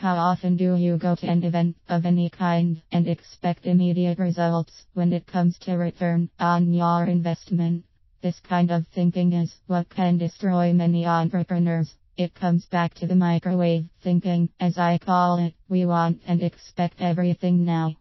How often do you go to an event of any kind and expect immediate results when it comes to return on your investment? This kind of thinking is what can destroy many entrepreneurs. It comes back to the microwave thinking, as I call it. We want and expect everything now.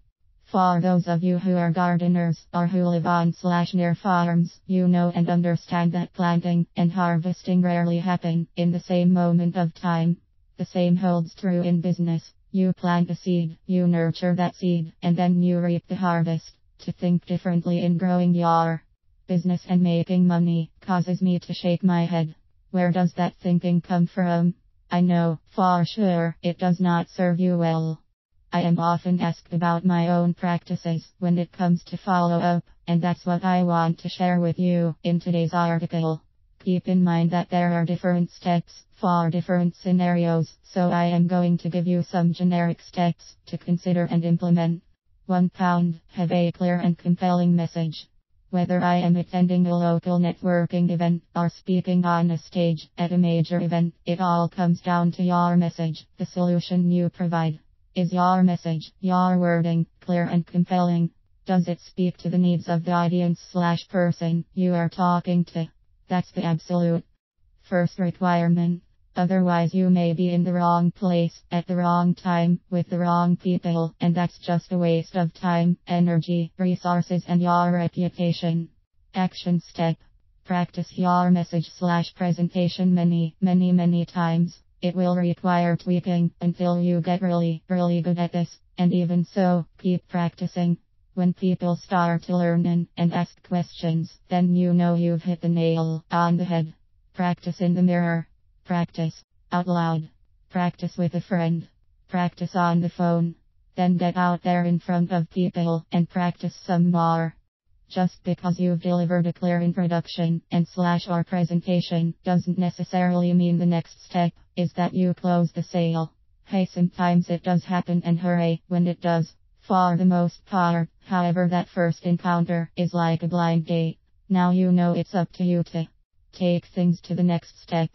For those of you who are gardeners or who live on/near farms, you know and understand that planting and harvesting rarely happen in the same moment of time. The same holds true in business. You plant a seed, you nurture that seed, and then you reap the harvest. To think differently in growing your business and making money causes me to shake my head. Where does that thinking come from? I know, for sure, it does not serve you well. I am often asked about my own practices when it comes to follow-up, and that's what I want to share with you in today's article. Keep in mind that there are different steps for different scenarios, so I am going to give you some generic steps to consider and implement. 1 pound, have a clear and compelling message. Whether I am attending a local networking event or speaking on a stage at a major event, it all comes down to your message, the solution you provide. Is your message, your wording, clear and compelling? Does it speak to the needs of the audience/person you are talking to? That's the absolute first requirement. Otherwise you may be in the wrong place, at the wrong time, with the wrong people, and that's just a waste of time, energy, resources and your reputation. Action step. Practice your message/presentation many times. It will require tweaking until you get really good at this, and even so, keep practicing. When people start to learn and ask questions, then you know you've hit the nail on the head. Practice in the mirror. Practice out loud. Practice with a friend. Practice on the phone. Then get out there in front of people and practice some more. Just because you've delivered a clear introduction and/or presentation doesn't necessarily mean the next step is that you close the sale. Hey, sometimes it does happen and hooray when it does. For the most part, however, that first encounter is like a blind date. Now you know it's up to you to take things to the next step.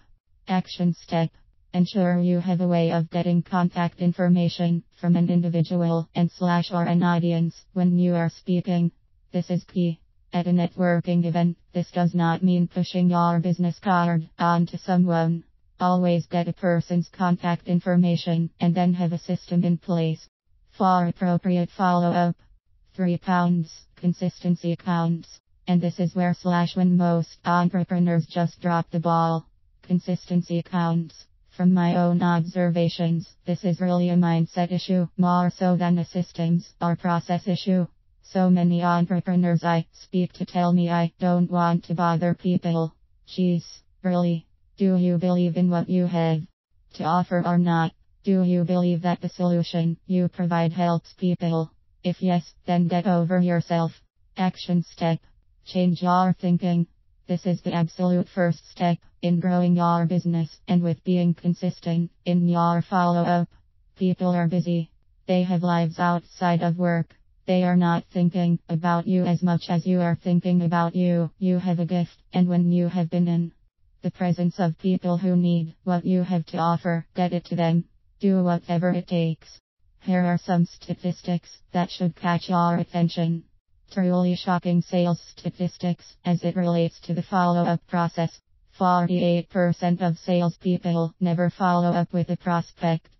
Action step. Ensure you have a way of getting contact information from an individual and/or an audience when you are speaking. This is key. At a networking event, this does not mean pushing your business card onto someone. Always get a person's contact information and then have a system in place for appropriate follow-up. 3 pounds, consistency counts. And this is where/when most entrepreneurs just drop the ball. Consistency counts. From my own observations, this is really a mindset issue, more so than a systems or process issue. So many entrepreneurs I speak to tell me I don't want to bother people. Jeez, really? Do you believe in what you have to offer or not? Do you believe that the solution you provide helps people? If yes, then get over yourself. Action step. Change your thinking. This is the absolute first step in growing your business and with being consistent in your follow-up. People are busy. They have lives outside of work. They are not thinking about you as much as you are thinking about you. You have a gift, and when you have been in the presence of people who need what you have to offer, get it to them. Do whatever it takes. Here are some statistics that should catch your attention. Truly shocking sales statistics as it relates to the follow-up process. 48% of salespeople never follow up with a prospect.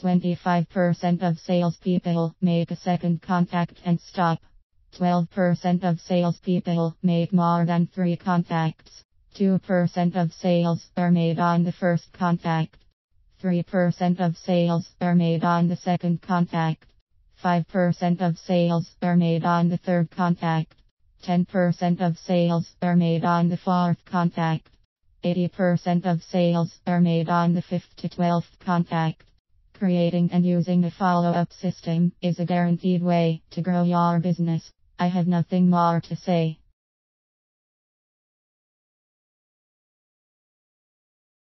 25% of salespeople make a second contact and stop. 12% of salespeople make more than 3 contacts. 2% of sales are made on the first contact. 3% of sales are made on the second contact. 5% of sales are made on the third contact. 10% of sales are made on the fourth contact. 80% of sales are made on the 5th to 12th contact. Creating and using a follow-up system is a guaranteed way to grow your business. I have nothing more to say.